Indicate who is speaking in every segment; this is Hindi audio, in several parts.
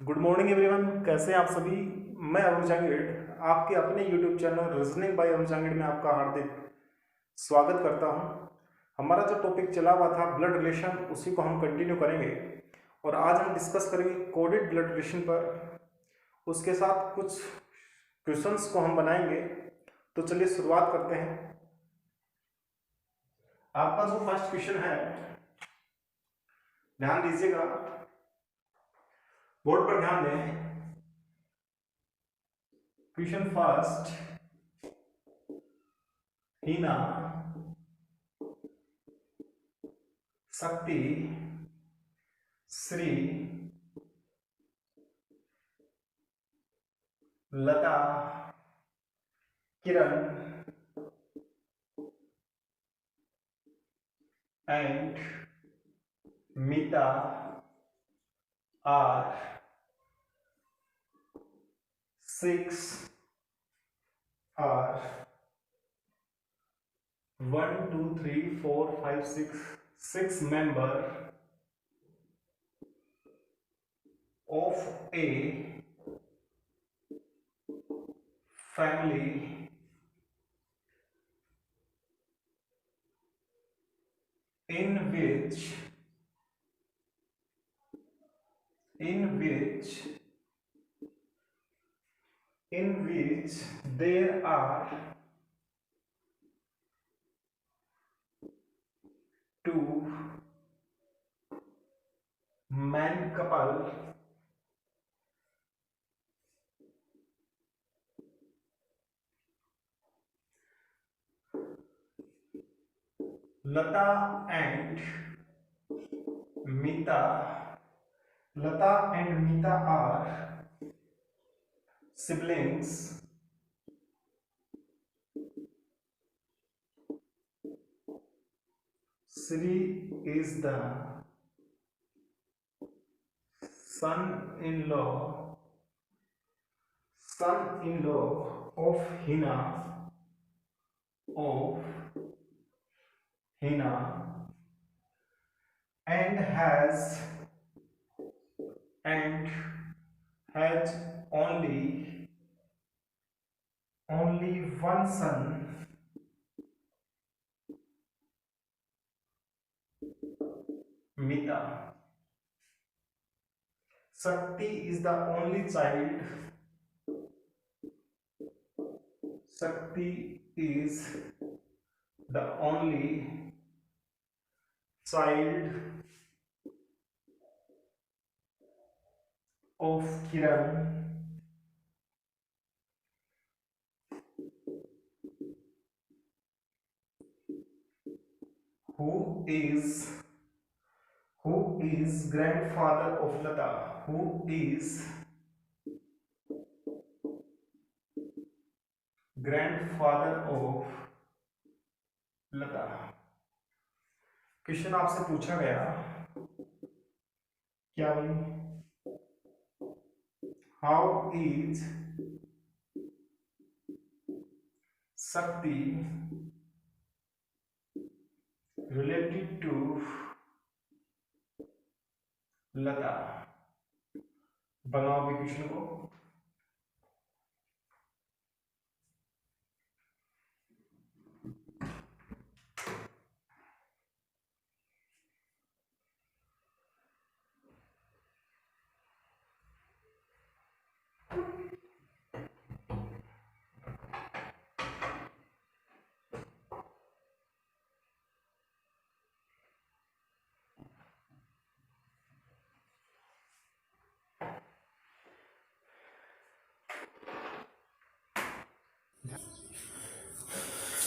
Speaker 1: गुड मॉर्निंग एवरीवन, कैसे हैं आप सभी। मैं अरुण चांगेड़ आपके अपने YouTube channel reasoning by Arun Changed में आपका हार्दिक स्वागत करता हूं। हमारा जो टॉपिक चला हुआ था ब्लड रिलेशन, उसी को हम कंटिन्यू करेंगे और आज हम डिस्कस करेंगे कोडेड ब्लड रिलेशन पर। उसके साथ कुछ क्वेश्चंस को हम बनाएंगे। तो चलिए शुरुआत करते हैं। आपका जो फर्स्ट क्वेश्चन है, ध्यान दीजिएगा, बोर्ड पर ध्यान दें। क्वेश्चन फर्स्ट, हीना, शक्ति, श्री, लता, किरण and Mita are 6 are 1 2 3 4 5 6 member of a family in which there are two man couple Lata and Mita. Lata and Mita are siblings. Sri is the son-in-law of Hina and has only one son, Mita. Shakti is the only child. Shakti is the only child of Kiran, who is grandfather of Lata. Who is grandfather of Lata. Question आपसे पूछा गया क्या भाई, हाउ इज शक्ति related to लता। बनाओ भी क्वेश्चन को।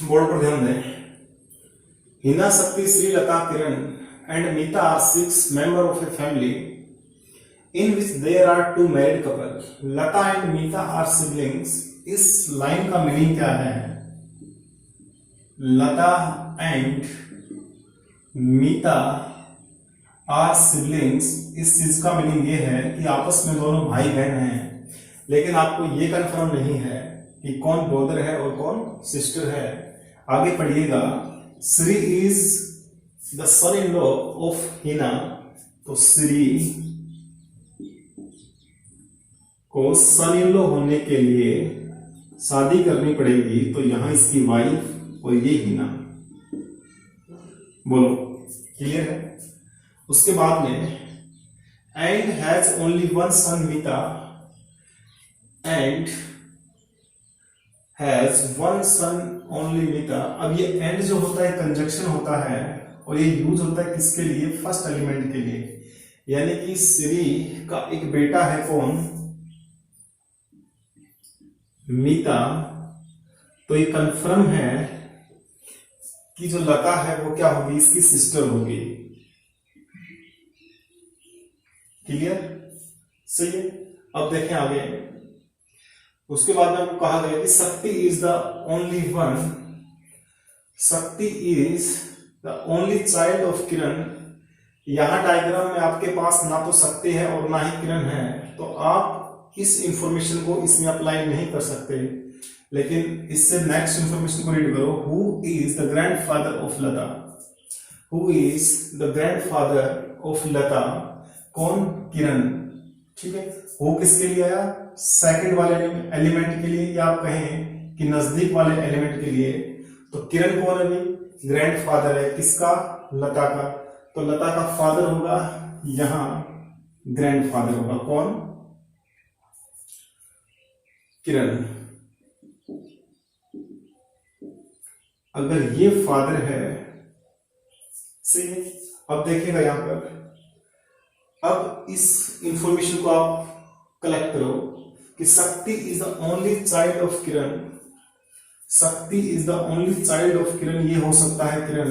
Speaker 1: बोर्ड पर ध्यान दें। हिना, शक्ति, श्री, लता, किरण and Mita are 6 members of a family in which there are two married couple. Lata and Mita are siblings. इस लाइन का मीनिंग क्या है? लता एंड मीता आर सिबलिंग्स, इस चीज का मीनिंग ये है कि आपस में दोनों भाई बहन हैं, लेकिन आपको ये कंफर्म नहीं है कि कौन ब्रदर है और कौन सिस्टर है। आगे पढ़िएगा। Shri is the son in law of Hina, तो श्री को सन इन लॉ होने के लिए शादी करनी पड़ेगी, तो यहां इसकी वाइफ और ये हिना। बोलो क्लियर है। उसके बाद में and has only one son Meeta and has one son only Meeta. अब ये एंड जो होता है कंजक्शन होता है और ये यूज होता है किसके लिए? फर्स्ट एलिमेंट के लिए। यानी कि श्री का एक बेटा है कौन? मीता। तो ये कंफर्म है कि जो लता है वो क्या होगी? इसकी सिस्टर होगी। क्लियर? सही है। अब देखें आगे। उसके बाद में आपको कहा गया कि Shakti is the only one, Shakti is the only child of Kiran. यहां डायग्राम में आपके पास ना तो शक्ति है और ना ही किरण है, तो आप इस इंफॉर्मेशन को इसमें अप्लाई नहीं कर सकते। लेकिन इससे नेक्स्ट इंफॉर्मेशन को रीड करो। Who is the grandfather of Lata? Who is the grandfather of Lata? कौन? किरण। ठीक है। हु किसके लिए आया? सेकंड वाले एलिमेंट के लिए, या आप कहें कि नजदीक वाले एलिमेंट के लिए। तो किरण कौन है? ग्रैंडफादर है। किसका? लता का। तो लता का फादर होगा, यहां ग्रैंडफादर होगा कौन? किरण। अगर ये फादर है, सही। अब देखिएगा यहां पर, अब इस इंफॉर्मेशन को आप कलेक्ट करो कि Shakti is the only child of Kiran. Shakti is the only child of Kiran. ये हो सकता है किरण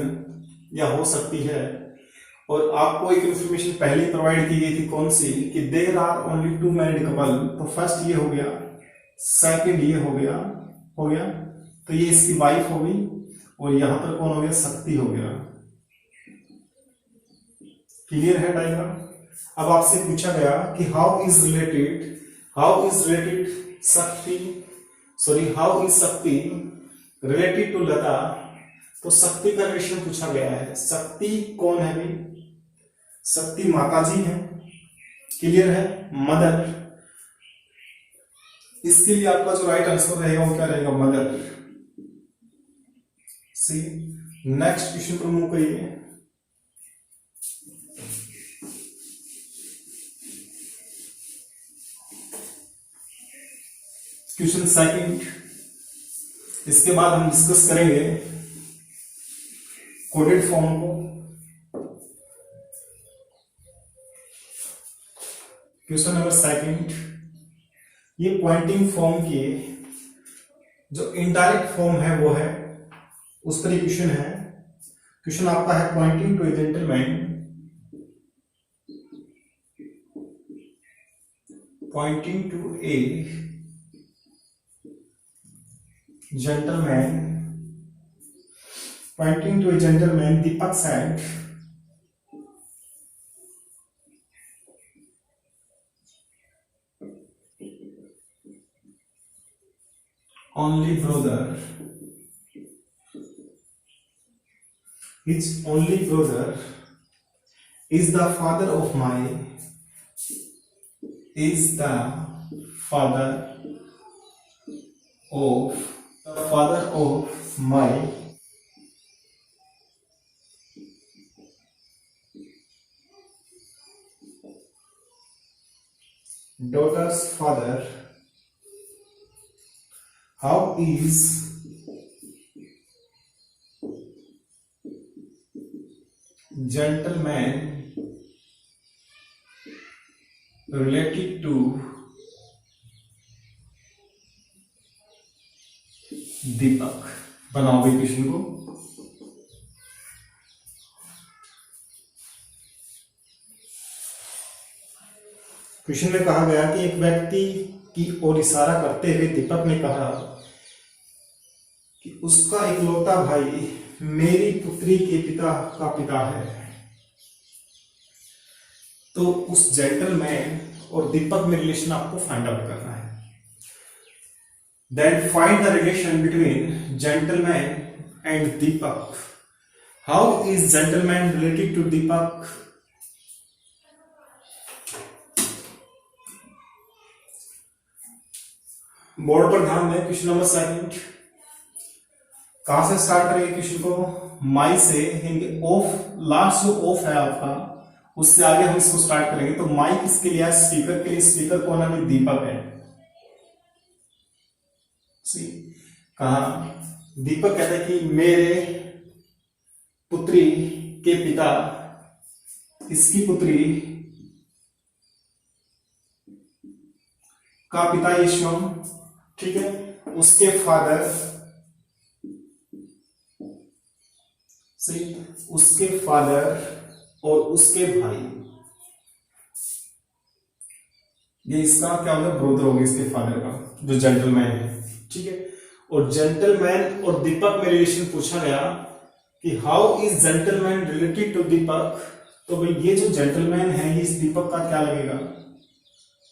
Speaker 1: या हो सकती है। और आपको एक इंफॉर्मेशन पहले प्रोवाइड की गई थी, कौन सी? कि there are only two married couple. तो फर्स्ट ये हो गया, सेकंड ये हो गया, तो ये इसकी वाइफ हो गई, और यहां पर कौन हो गया? शक्ति हो गया। क्लियर है डायग्राम? अब आपसे पूछा गया कि हाउ इज रिलेटेड शक्ति, हाउ इज शक्ति रिलेटेड टू लता। तो शक्ति का रिलेशन पूछा गया है। शक्ति कौन है भाई? शक्ति माता जी है। क्लियर है? मदर। इसके लिए आपका जो राइट आंसर रहेगा वो क्या रहेगा? मदर। सी। नेक्स्ट क्वेश्चन पर मूव करिए। Question second. इसके बाद हम डिस्कस करेंगे कोडेड फॉर्म को। क्वेश्चन नंबर सेकंड, ये पॉइंटिंग फॉर्म की जो इनडायरेक्ट फॉर्म है वो है, उस पर क्वेश्चन है। क्वेश्चन आपका है pointing to a gentleman, pointing to a gentleman, pointing to a gentleman, Deepak said, only brother, his only brother is the father of my, is the father of my daughter's father. How is gentleman related to दीपक? बनाओ भी क्वेश्चन को। क्वेश्चन में कहा गया कि एक व्यक्ति की ओर इशारा करते हुए दीपक ने कहा कि उसका इकलौता भाई मेरी पुत्री के पिता का पिता है। तो उस जेंटलमैन और दीपक में रिलेशन आपको फाइंड आउट करना है। Then find the relation between gentleman and Deepak. How is gentleman related to Deepak? Board पर ध्यान दें। क्वेश्चन नंबर 2 कहां से स्टार्ट करेंगे क्वेश्चन को? माई से, यानी ऑफ, लास्ट जो ऑफ है आपका उससे आगे हम इसको स्टार्ट करेंगे। तो माई किसके लिए है? स्पीकर के लिए। स्पीकर कौन है? दीपक है। कहा दीपक कहता है कि मेरे पुत्री के पिता, इसकी पुत्री का पिता यशवम, ठीक है, उसके फादर, सही, उसके फादर और उसके भाई, ये इसका क्या होगा? ब्रदर होगा इसके फादर का, जो जेंटलमैन है, ठीक है। और जेंटलमैन और दीपक में रिलेशन पूछा गया कि how is gentleman related to Deepak. तो भाई ये जो जेंटलमैन है ये इस दीपक का क्या लगेगा?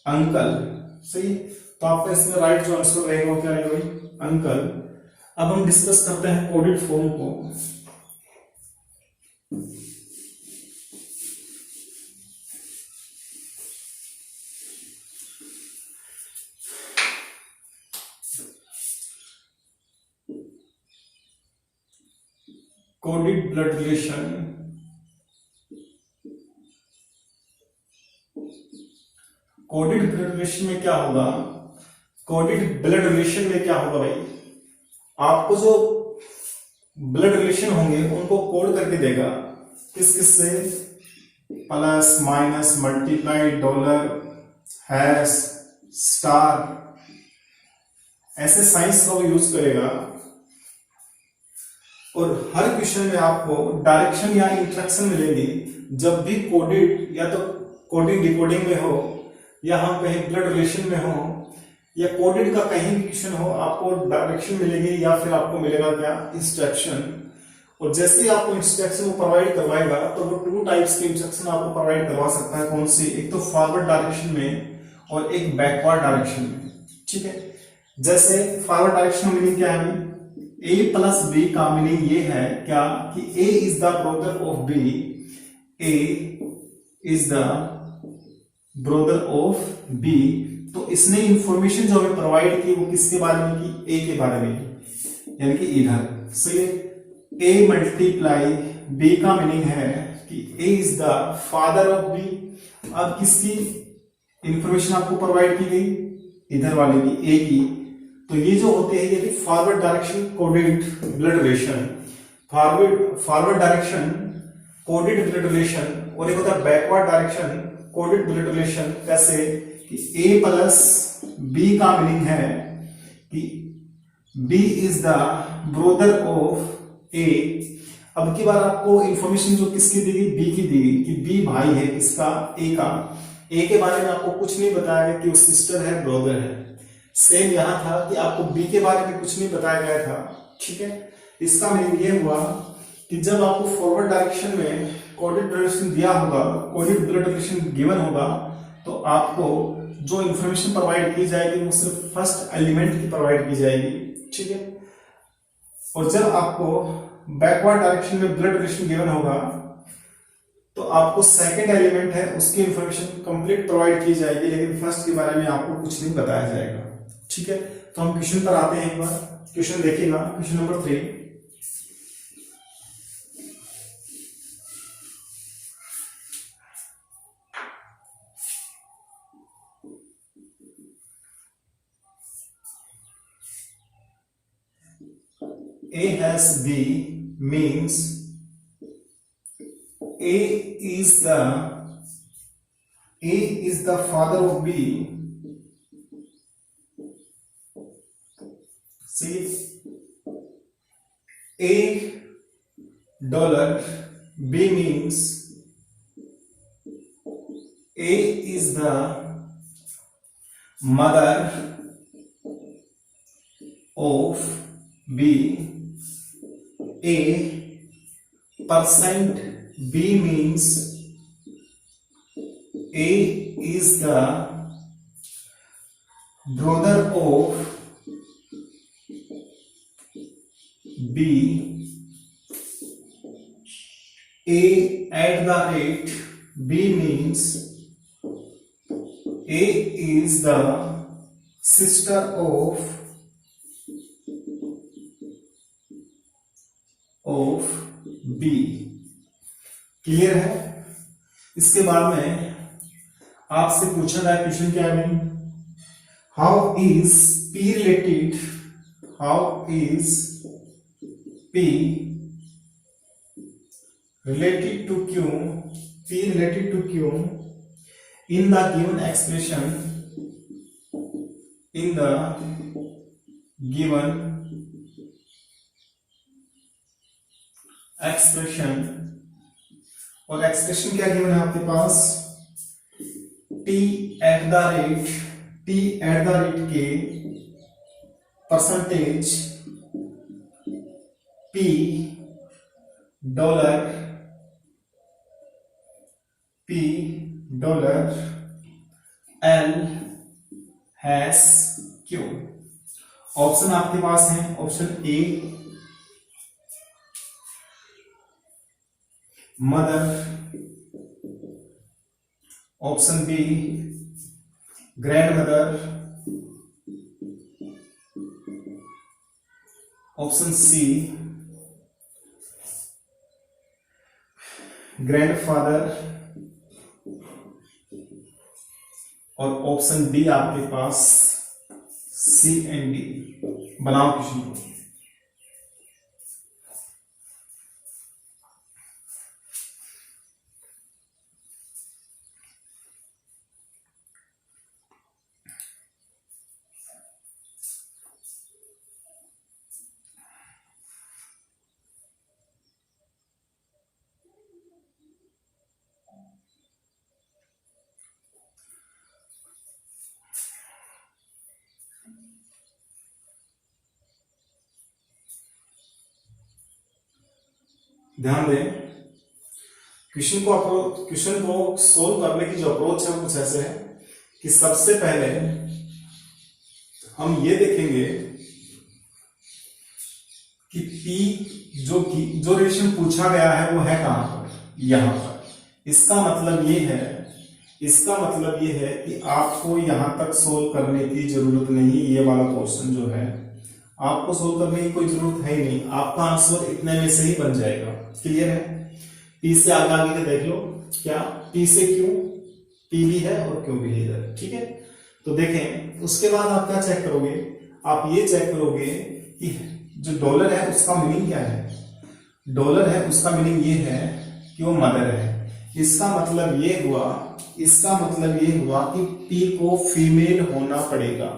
Speaker 1: अंकल, सही। तो आपका इसमें राइट जो आंसर रहेगा वो क्या रहेगा भाई? अंकल। अब हम डिस्कस करते हैं कोडेड फॉर्म को। Coded blood relation, coded blood relation में क्या होगा? कोडेड ब्लड रिलेशन में क्या होगा भाई? आपको जो ब्लड रिलेशन होंगे उनको कोड करके देगा। किस किस से? Plus, minus, multiply, dollar, hash, star, ऐसे साइंस का वो यूज करेगा। और हर क्वेश्चन में आपको डायरेक्शन या इंस्ट्रक्शन मिलेंगी। जब भी कोडेड, या तो कोडिंग डिकोडिंग में हो, या हम कहीं ब्लड रिलेशन में हो, या कोडेड का कहीं भी क्वेश्चन हो, आपको डायरेक्शन मिलेगी या फिर आपको मिलेगा क्या? इंस्ट्रक्शन। और जैसे ही आपको इंस्ट्रक्शन प्रोवाइड करवाएगा तो वो 2 टाइप्स के इंस्ट्रक्शन आपको प्रोवाइड करवा सकता है। कौन सी? एक तो फॉरवर्ड डायरेक्शन में और एक बैकवर्ड डायरेक्शन में, ठीक है। जैसे फॉरवर्ड डायरेक्शन मीनिंग क्या है? a प्लस बी का मीनिंग ये है क्या कि a is the brother of b, a is the brother of b। तो इसने इंफॉर्मेशन जो हमें प्रोवाइड की वो किसके बारे में की? a के बारे में की, यानी कि इधर। सही है। a मल्टीप्लाई b का मीनिंग है कि a is the father of b। अब किसकी इंफॉर्मेशन आपको प्रोवाइड की गई? इधर वाले की, a की। तो ये जो होते हैं ये forward direction coded blood relation, forward direction coded blood relation, और एक होता है backward direction coded blood relation. कैसे? कि a प्लस b का मीनिंग है कि b is the brother of a। अब की बार आपको इंफॉर्मेशन जो किसकी दी गई? b की दी गई कि b भाई है किसका? a का। a के बारे में आपको कुछ नहीं बताया गया कि वो सिस्टर है, ब्रदर है। सेम यहां था कि आपको बी के बारे में कुछ नहीं बताया गया था, ठीक है। इसका मीनिंग ये हुआ कि जब आपको फॉरवर्ड डायरेक्शन में कोडेड ब्लड रिलेशन दिया होगा, कोडेड ब्लड रिलेशन गिवन होगा, तो आपको जो इंफॉर्मेशन प्रोवाइड की जाएगी वो सिर्फ फर्स्ट एलिमेंट की प्रोवाइड की जाएगी, ठीक है। और जब आपको बैकवर्ड डायरेक्शन में ब्लड रिलेशन गिवन होगा तो आपको सेकंड एलिमेंट है उसकी इंफॉर्मेशन कंप्लीट प्रोवाइड की जाएगी, लेकिन फर्स्ट के बारे में आपको कुछ नहीं बताया जाएगा, ठीक है। तो हम क्वेश्चन पर आते हैं। एक बार क्वेश्चन देखिएगा, question number 3। A has B means A is the father of B. See, $, B means A is the mother of B. %, B means A is the brother of B. A@, B means A is the sister of B. Clear है। इसके बाद में आपसे पूछा गया क्वेश्चन क्या है, how is P related, how is P related to q, p related to q in the given expression, in the given expression, और एक्सप्रेशन क्या गिवन है आपके पास, t एट द रेट के percentage p dollar L hash Q. Option आपके पास है, option A mother, option B grandmother, option C grandfather, और ऑप्शन डी आपके पास सी एंड डी। बनाओ क्वेश्चन को। ध्यान दें, क्वेश्चन को सोल्व करने की जो अप्रोच है वो कुछ ऐसे है कि सबसे पहले हम ये देखेंगे कि P जो रिलेशन पूछा गया है वो है कहां पर, यहां पर। इसका मतलब ये है कि आपको यहां तक सोल्व करने की जरूरत नहीं। ये वाला क्वेश्चन जो है आपको सोल्व करने की कोई जरूरत है ही नहीं, आपका आंसर इतने में से ही बन जाएगा। क्लियर है। P से आगे के देख लो, क्या P से Q, P भी है और Q भी है इधर, ठीक है। तो देखें, उसके बाद आप क्या चेक करोगे, आप ये चेक करोगे कि जो डॉलर है उसका मीनिंग क्या है। डॉलर है उसका मीनिंग ये है कि वो मदर है। इसका मतलब ये हुआ कि P को फीमेल होना पड़ेगा।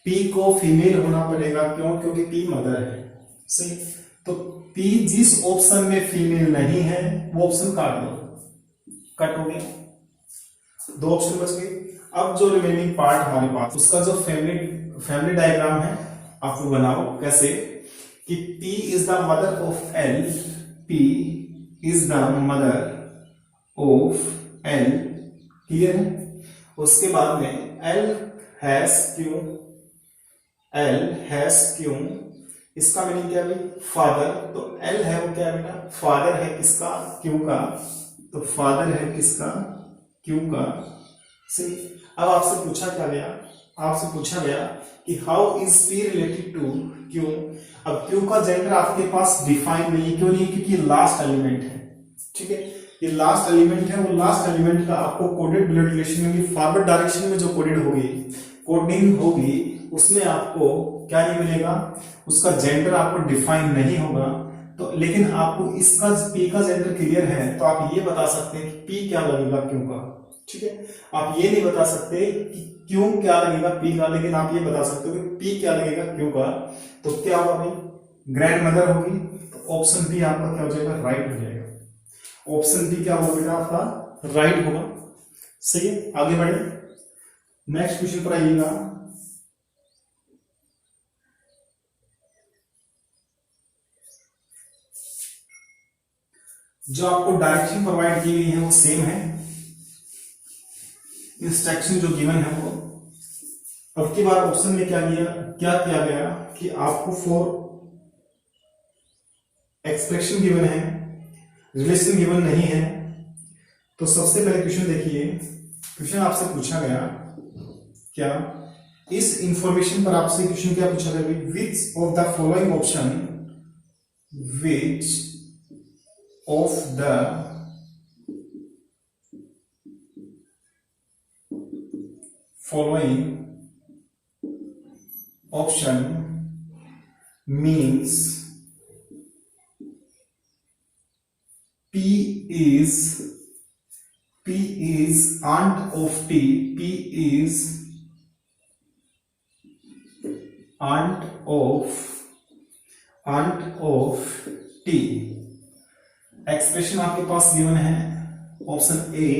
Speaker 1: P को फीमेल होना पड़ेगा, क्यों? क्योंकि P मदर है। सही। तो P जिस ऑप्शन में फीमेल नहीं है वो ऑप्शन काट दो, कट हो गया, दो ऑप्शन बच गए। अब जो रिमेनिंग पार्ट हमारे पास, उसका जो फैमिली डायग्राम है आप वो बनाओ। कैसे कि P is the mother of L, P is the mother of L। Clear है। उसके बाद में L हैज क्यू, इसका मीनिंग क्या है? फादर। तो L है वो क्या है बेटा? फादर है किसका? Q का। तो फादर है किसका? Q का। सही। अब आपसे पूछा गया कि how is P related to Q। अब Q का जेंडर आपके पास डिफाइन नहीं है, क्यों नहीं? क्योंकि ये लास्ट एलिमेंट है, ठीक है। ये लास्ट एलिमेंट है, वो लास्ट एलिमेंट का आपको कोडेड ब्लड रिलेशन में फॉरवर्ड डायरेक्शन में जो कोडिंग होगी उसमें आपको क्या नहीं मिलेगा, उसका जेंडर आपको डिफाइन नहीं होगा। तो लेकिन आपको इसका P का जेंडर क्लियर है, तो आप ये बता सकते हैं कि P क्या लगेगा Q का, ठीक है। आप ये नहीं बता सकते कि Q क्या लगेगा P का, लेकिन आप ये बता सकते हो कि P क्या लगेगा Q का। तो क्या होगा भाई? ग्रैंड मदर होगी। तो ऑप्शन बी आपका क्या हो जाएगा? राइट हो जाएगा। ऑप्शन बी क्या होगा बेटा? आपका राइट होगा। सही है। आगे बढ़े, नेक्स्ट क्वेश्चन पर आइएगा। जो आपको डायरेक्शन प्रोवाइड की गई है वो सेम है, इंस्ट्रक्शन जो गिवन है वो। अब की बार ऑप्शन में क्या किया गया कि आपको 4 एक्सप्रेशन गिवन है, रिलेशन गिवन नहीं है। तो सबसे पहले क्वेश्चन देखिए, क्वेश्चन आपसे पूछा गया क्या इस इंफॉर्मेशन पर आपसे क्वेश्चन क्या पूछा गया, विच of the following option, which of the following option means P is aunt of T, P is aunt of T। Expression आपके पास गिवन है ऑप्शन ए,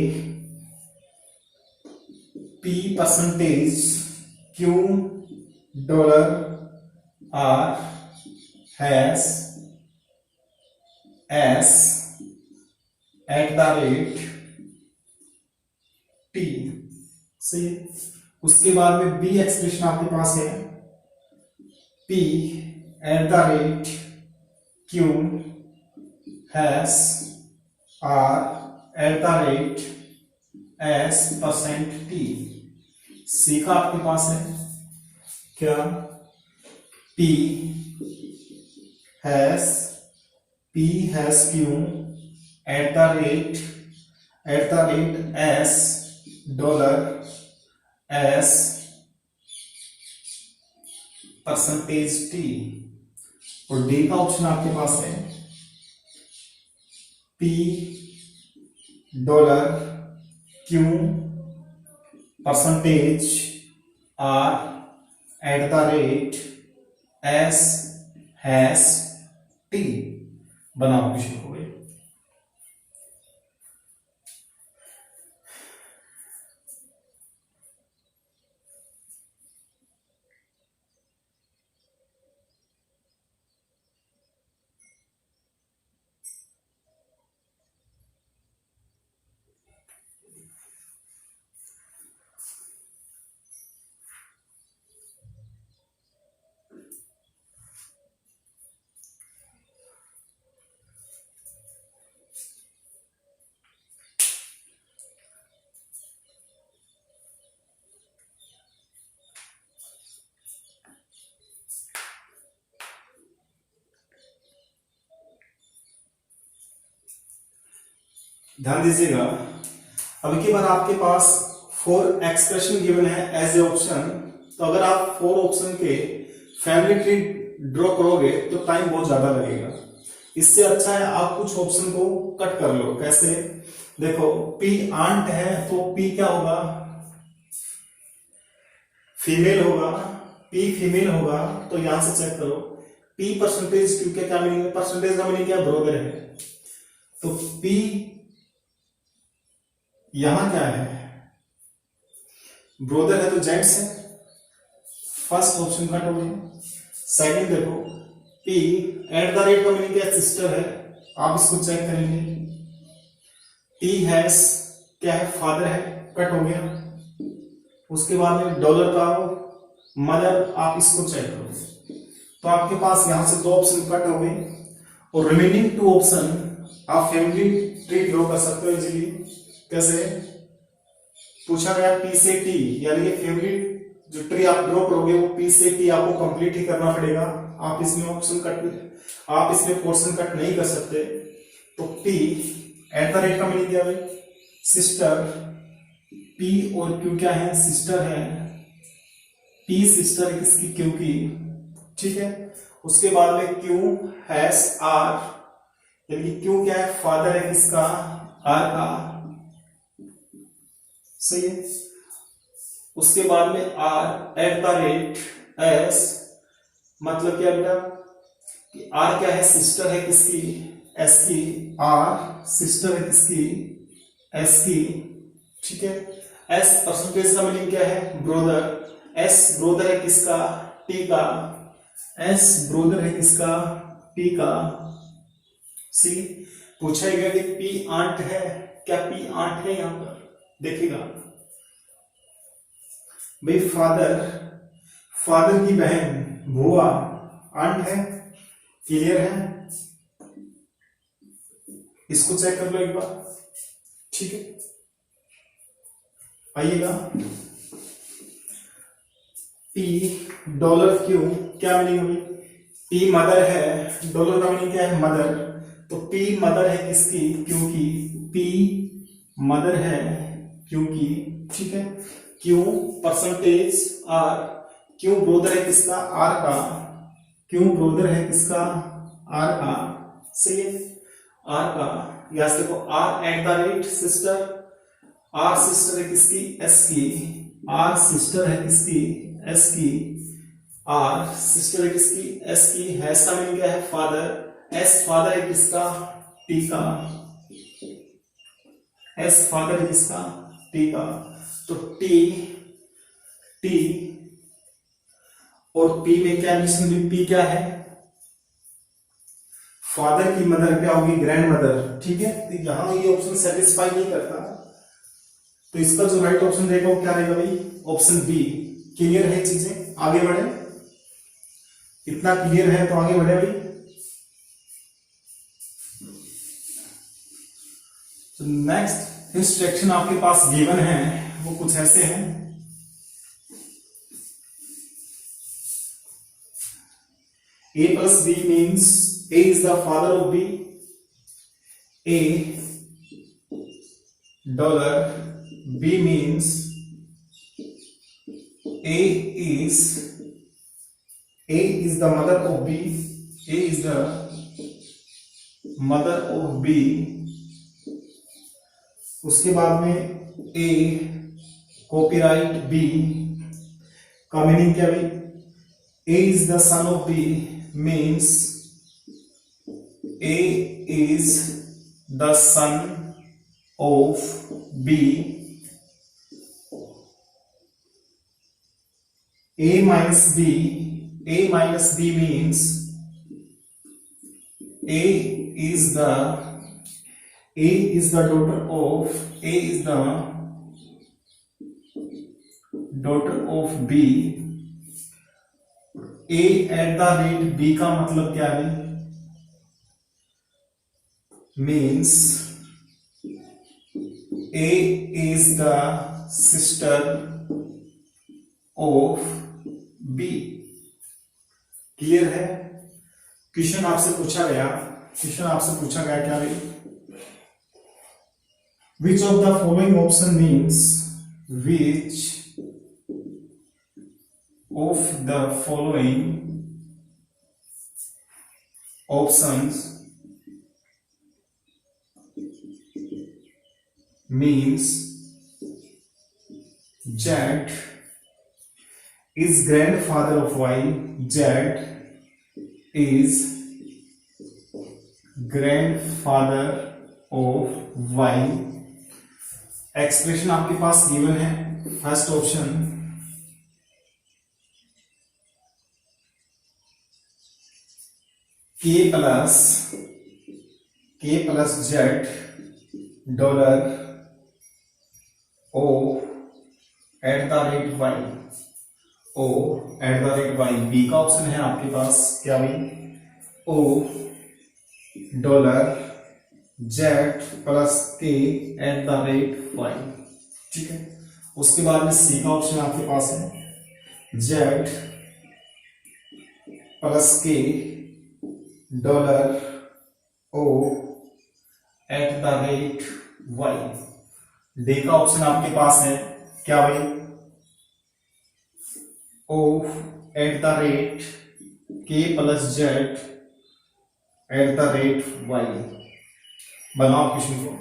Speaker 1: P percentage Q dollar R hash S @ T। सही है। उसके बाद में बी एक्सप्रेशन आपके पास है P @ Q hash R @ S%T। सी का आपके पास है क्या, P hash Q @ S dollar S %T। और डी का ऑप्शन आपके पास है P dollar Q percentage R @ S hash T। बनाओ क्वेश्चन हो गए। ध्यान दीजिएगा, अब की बार आपके पास 4 एक्सप्रेशन गिवन है एज ए ऑप्शन। तो अगर आप 4 ऑप्शन के फैमिली ट्री ड्रॉ करोगे तो टाइम बहुत ज्यादा लगेगा। इससे अच्छा है आप कुछ ऑप्शन को कट कर लो। कैसे, देखो P आंट है तो P क्या होगा, फीमेल होगा, P फीमेल होगा। तो यहां से चेक करो P परसेंटेज Q के क्या मीनिंग है, परसेंटेज का मीनिंग क्या, ब्रोदर है। तो P यहां क्या है, ब्रोदर है तो जेंट्स है, फर्स्ट ऑप्शन कट हो गया। सेकंड देखो P @ का मीनिंग क्या, सिस्टर है, आप इसको चेक करेंगे। T हैश क्या है, फादर है, कट हो गया। उसके बाद में डॉलर का मदर, आप इसको चेक करो। तो आपके पास यहां से 2 ऑप्शन कट हो गए और रिमेनिंग 2 ऑप्शन आप फैमिली ट्री ड्रॉ कर सकते हो इजीली। कैसे, पूछा गया P से T, यानी कि फैमिली जो ट्री आप ड्रॉ करोगे वो P से T आपको कंप्लीट ही करना पड़ेगा। आप इसमें ऑप्शन कट, आप इसमें पोर्शन कट नहीं कर सकते। तो P @ का मीनिंग क्या है, सिस्टर। P और Q क्या है, सिस्टर है। P सिस्टर है किसकी, Q की, ठीक है। उसके बाद में Q हैश R, यानी Q क्या है, फादर है किसका, R का, सही है। उसके बाद में R @ S, मतलब क्या बेटा कि R क्या है, सिस्टर है किसकी, S की, R सिस्टर है किसकी, S की, ठीक है। S परसेंटेज का मीनिंग क्या है, ब्रोदर। S ब्रोदर है किसका, T का, S ब्रोदर है किसका, T का। सी पूछा गया कि P आंट है, क्या P आंट है, यहां पर देखिएगा भाई, फादर की बहन बुआ आंट है, क्लियर है। इसको चेक कर लो एक बार, ठीक है। आइएगा, पी डॉलर क्यू, क्या मीनिंग हुई? पी मदर है, डॉलर का मीनिंग क्या है? मदर। तो पी मदर है किसकी? क्योंकि पी मदर है क्योंकि, ठीक है, Q percentage R, Q brother है किसका? आर का, क्यू ब्रोदर है किसका? आर का, सही है, आर का। यहां से देखो R at the rate sister, R sister है किसकी? एस की, आर सिस्टर है किसकी? एस की, आर सिस्टर है किसकी? एस की। हैश का मीनिंग क्या है? फादर। एस फादर है किसका? टी का, एस फादर है किसका? टी का। तो टी, टी और पी में क्या रिलेशन हुई? पी क्या है? फादर की मदर क्या होगी? ग्रैंड मदर, ठीक है। तो यहां ये ऑप्शन सेटिस्फाई नहीं करता, तो इसका जो राइट ऑप्शन रहेगा वो क्या रहेगा भाई? Option B. क्लियर है चीजें? आगे बढ़े, इतना क्लियर है तो आगे बढ़े भाई। तो नेक्स्ट इंस्ट्रक्शन आपके पास गिवन है वो कुछ ऐसे हैं। A plus B means A is the father of B. A dollar, B means A is the mother of B. A is the mother of B. उसके बाद में A copyright B का मीनिंग क्या भाई? A is the son of B means A is the son of B. A minus B means A is the daughter of B. A at the rate B का मतलब क्या है? Means A is the sister of B. Clear है? क्वेश्चन आपसे पूछा गया क्या भाई? Which of the following option means, which of the following options means Z is grandfather of Y? Z is grandfather of Y. Expression आपके पास गिवन है। First option K plus Z dollar O at the rate Y, O at the rate Y। B का ऑप्शन है आपके पास क्या भाई? O dollar Z plus K at the rate Y, ठीक है। उसके बाद में सी का ऑप्शन आपके पास है Z plus K dollar O eight the rate Y। D का ऑप्शन आपके पास है क्या भाई? O eight the rate K plus Z eight the rate Y। बनाओ क्वेश्चन को।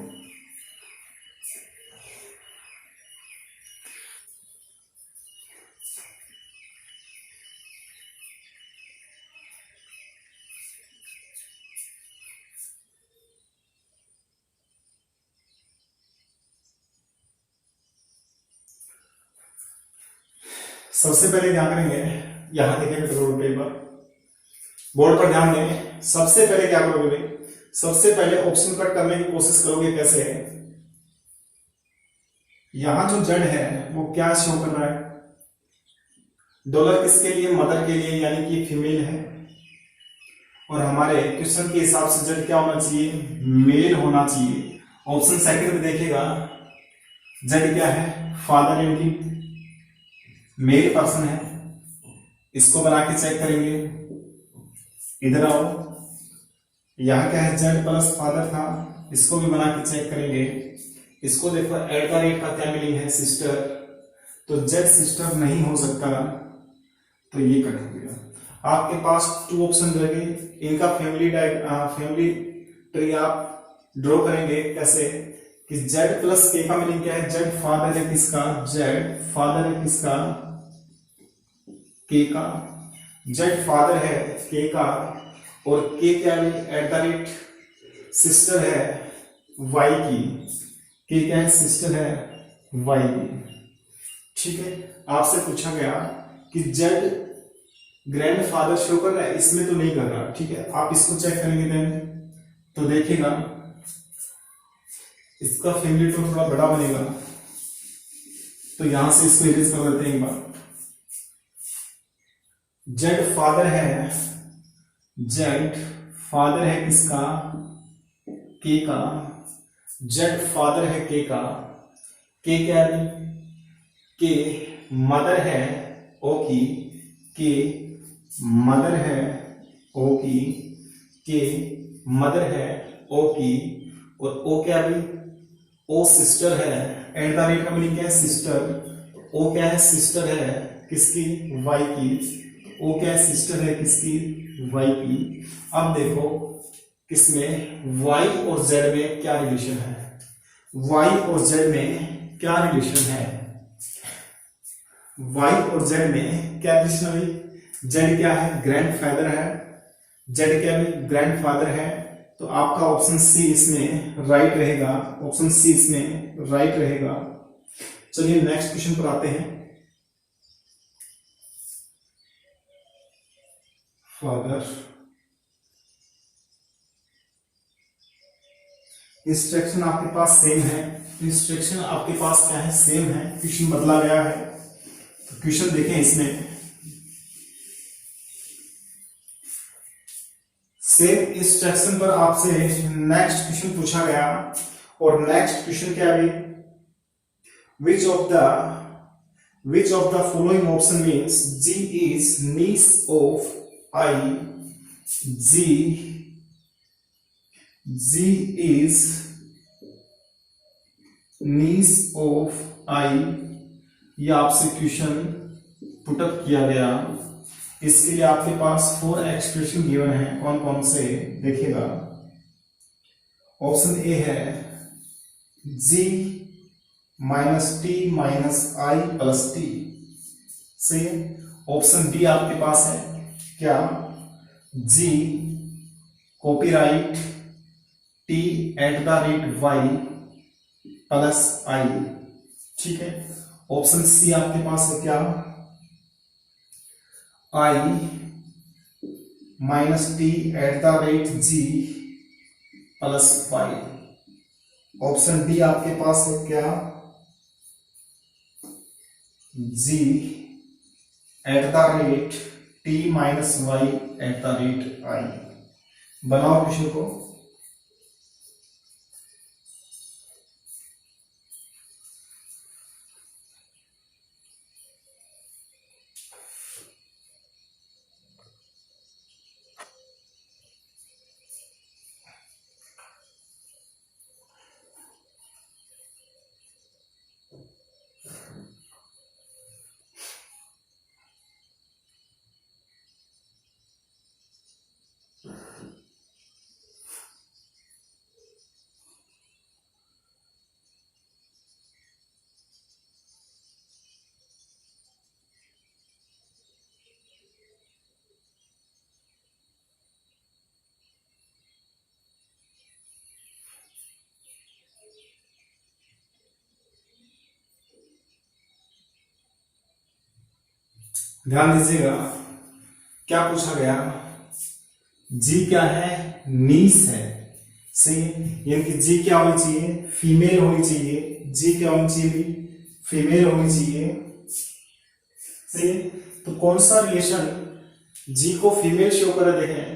Speaker 1: सबसे पहले क्या करेंगे, यहां देखेंगे पेपर बोर्ड पर ध्यान दें। सबसे पहले क्या करोगे? सबसे पहले ऑप्शन कट करने की कोशिश करोगे। कैसे? यहां जो जड़ है वो क्या शो कर रहा है? डॉलर किसके लिए? मदर के लिए, यानी कि फीमेल है। और हमारे क्वेश्चन के हिसाब से जड़ क्या होना चाहिए? मेल होना चाहिए। ऑप्शन सेकंड में देखिएगा जड़ क्या है? फादर, यानी कि मेल पर्सन है। इसको बना के चेक करेंगे। इधर आओ, यहाँ क्या है, जेड प्लस फादर था, इसको भी बना के चेक करेंगे। इसको देखो एट द रेट का क्या मीनिंग है, सिस्टर, तो जेड सिस्टर नहीं हो सकता, तो ये कट हो गया। आपके पास 2 ऑप्शन रहेंगे, इनका फैमिली ट्री आप ड्रॉ करेंगे कैसे कि जेड प्लस के का मीनिंग क्या है, जेड फादर है किसका, जेड फादर है किसका, के का, जेड फादर है के का, और के क्या है, एट द रेट सिस्टर है वाई की, के क्या है, सिस्टर है वाई की। ठीक है, आपसे पूछा गया कि जेड ग्रैंडफादर शो कर रहा है, इसमें तो नहीं कर रहा। ठीक है, आप इसको चेक करेंगे देन तो देखिएगा इसका फैमिली ट्री थोड़ा बड़ा बनेगा, तो यहां से इसको इरेज कर देते हैं एक बार। जेड फादर है, जेड फादर है किसका, के का, जेड फादर है के का, के क्या है, के मदर है ओ की, के मदर है ओ की, के मदर है ओ की, और ओ क्या भी, ओ सिस्टर है, एट द रेट का मीनिंग क्या है, सिस्टर, ओ क्या है, सिस्टर है किसकी, वाई की, ओ क्या है, सिस्टर है किसकी, वाई की। अब देखो किसमें, वाई और जेड में क्या रिलेशन है, वाई और जेड में क्या रिलेशन है, वाई और जेड में क्या रिलेशन है, जेड क्या है, ग्रैंडफादर है, जेड क्या है, ग्रैंडफादर है, तो आपका ऑप्शन सी इसमें राइट रहेगा, ऑप्शन सी इसमें राइट रहेगा। चलिए नेक्स्ट क्वेश्चन पर आते हैं। फादर, इंस्ट्रक्शन आपके पास सेम है, इंस्ट्रक्शन आपके पास क्या है, सेम है, क्वेश्चन बदला गया है। तो क्वेश्चन देखें, इसमें सेम इंस्ट्रक्शन पर आपसे नेक्स्ट क्वेश्चन पूछा गया, और नेक्स्ट क्वेश्चन क्या है, which of the following option means G is niece of I, G is niece of I, ये आपसे क्वेश्चन पुटअप किया गया। इसके लिए आपके पास 4 एक्सप्रेशन गिवन है, कौन कौन से देखिएगा। ऑप्शन ए है G minus T minus I plus T, सही है। ऑप्शन बी आपके पास है क्या, G copyright T at the rate Y plus I, ठीक है। ऑप्शन सी आपके पास है क्या, I minus T at the rate G plus Y. Option D आपके पास है क्या, G at the rate T minus Y at the rate I. बनाओ क्वेश्चन को। ध्यान दीजिएगा क्या पूछा गया, जी क्या है, नीस है, सही है। यानी कि जी क्या होनी चाहिए, फीमेल होनी चाहिए, जी क्या होनी चाहिए, फीमेल होनी चाहिए, सही है। तो कौन सा रिलेशन जी को फीमेल शो कर रहे हैं,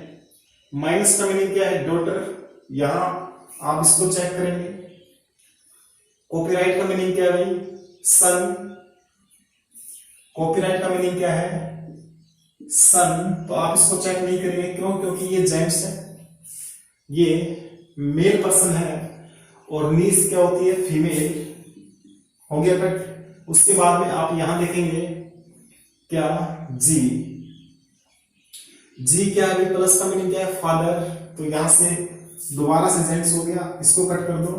Speaker 1: माइनस का मीनिंग क्या है, डॉटर, यहां आप इसको चेक करेंगे। कॉपीराइट का मीनिंग क्या है भाई, सन, कॉपीराइट का मीनिंग क्या है, सन, तो आप इसको चेक नहीं करेंगे, क्यों? क्योंकि ये जेंट्स है, ये मेल पर्सन है, और नीस क्या होती है? फीमेल। हो गया कट। उसके बाद में आप यहां देखेंगे क्या? जी। जी क्या है? प्लस का मीनिंग क्या है? फादर। तो यहां से दोबारा से जेंट्स हो गया, इसको कट कर दो।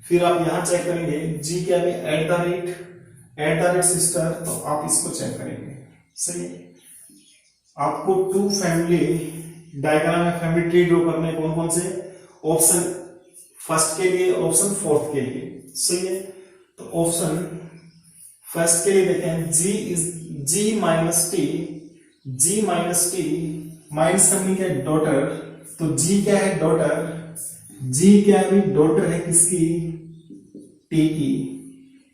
Speaker 1: फिर आप यहां चेक करेंगे जी क्या है? एट द रेट सिस्टर, तो आप इसको चेक करेंगे। सही है। आपको टू फैमिली डायग्राम में फैमिली ट्री ड्रॉ करने कौन कौन से? ऑप्शन फर्स्ट के लिए, ऑप्शन फोर्थ के लिए। सही है। तो ऑप्शन फर्स्ट के लिए देखें, जी माइनस टी माइनस करनी क्या है? डॉटर। तो जी क्या है? डॉटर। जी क्या है? डॉटर है किसकी? टी की।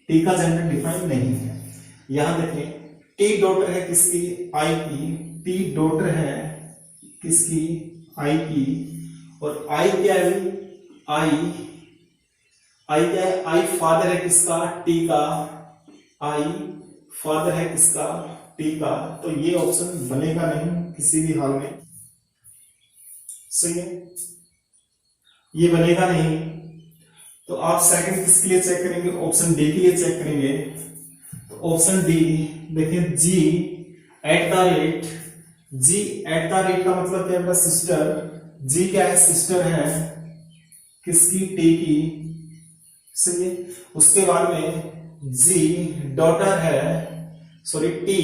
Speaker 1: टी का जेंडर डिफाइन नहीं है। यहां देखें, टी डॉटर है किसकी? आई की। टी डॉटर है किसकी? आई की। और आई क्या है? आई क्या है? आई फादर है किसका? टी का। आई फादर है किसका? टी का। तो ये ऑप्शन बनेगा नहीं किसी भी हाल में। सही है, ये बनेगा नहीं। तो आप सेकंड किसके लिए चेक करेंगे? ऑप्शन डी के लिए चेक करेंगे। तो ऑप्शन डी देखिए, जी एट द रेट का मतलब क्या है? सिस्टर। जी क्या है? सिस्टर है किसकी? टी की। सही है। उसके बाद में जी डॉटर है, सॉरी टी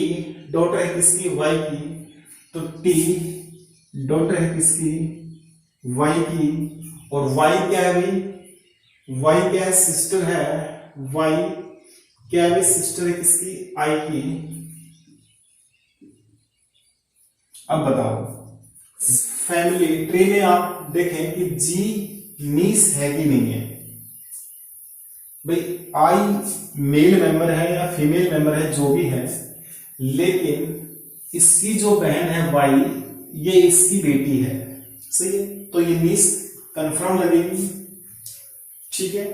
Speaker 1: डॉटर है किसकी? वाई की। तो टी डॉटर है किसकी? वाई की। और वाई क्या है भाई? वाई क्या है? सिस्टर है। वाई क्या है? सिस्टर है किसकी? आई की। अब बताओ, फैमिली ट्री में आप देखें कि जी नीस है कि नहीं है? भाई आई मेल मेंबर है या फीमेल मेंबर है, जो भी है, लेकिन इसकी जो बहन है वाई, ये इसकी बेटी है। सही है। तो ये नीस कंफर्म लगेगी। ठीक है,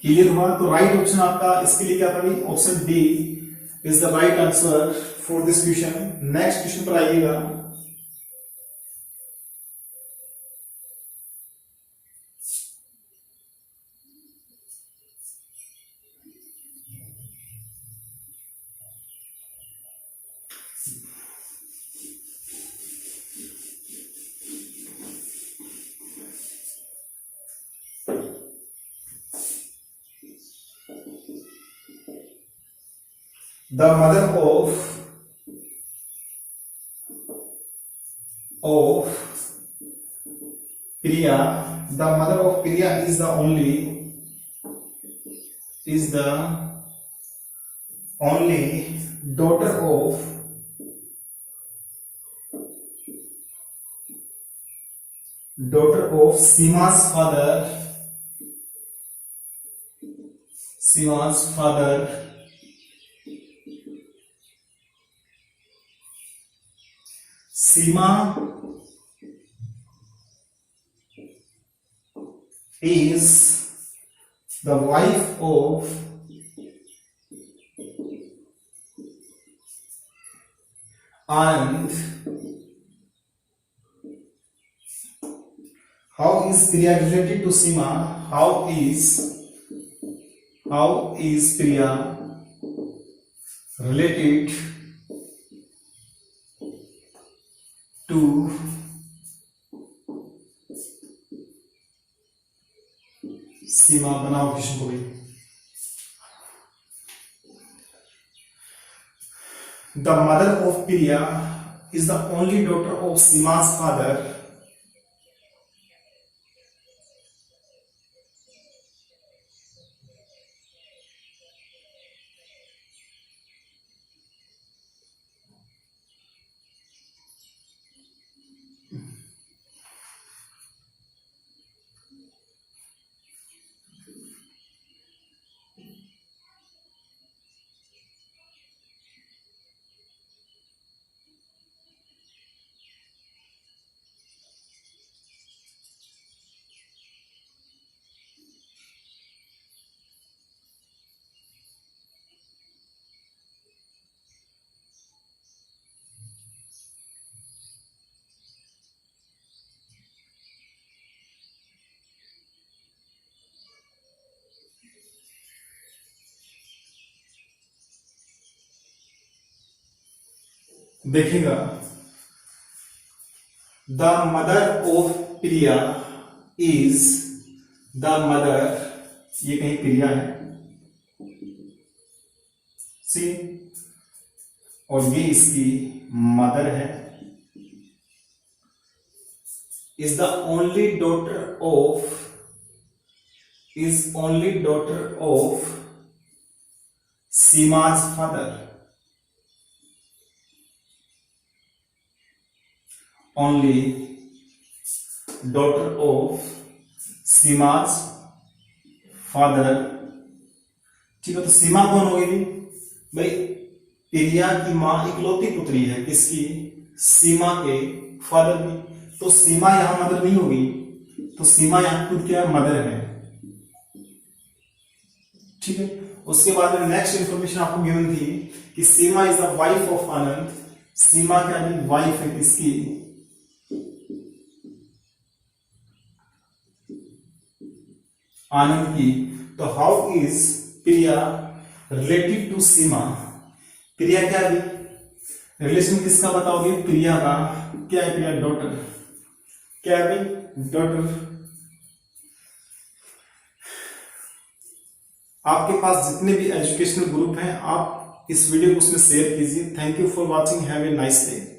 Speaker 1: क्लियर हुआ? तो राइट ऑप्शन आपका इसके लिए क्या था? Option D is the right answer for this question. Next question पर आइएगा। The mother of Priya, the mother of Priya is the only daughter of Seema's father. Seema is the wife of and how is Priya related to Seema? How is Priya related to सीमा? बनाओ क्वेश्चन को भी। The mother of Priya is the only daughter of Seema's father. देखिएगा, the mother of Priya is the mother, ये कहीं प्रिया है सी, और ये इसकी मदर है, is the only daughter of सीमा's father, only daughter of सीमा's father। ठीक है, तो सीमा कौन होगी भाई? प्रिया की मां इकलौती पुत्री है, किसकी? सीमा के फादर की। तो सीमा यहां मदर नहीं होगी, तो सीमा यहां खुद क्या मदर है। ठीक है, उसके बाद में नेक्स्ट इंफॉर्मेशन आपको गिवन थी कि Seema is the wife of Anand. Seema क्या है? वाइफ है किसकी? आनंद की। तो how is Priya related to Seema? Priya क्या है? रिलेशन किसका बताओगे? प्रिया का। क्या है? प्रिया डॉटर। क्या है? डॉटर। आपके पास जितने भी एजुकेशनल ग्रुप हैं, आप इस वीडियो को उसमें शेयर कीजिए। Thank you for watching, have a nice day.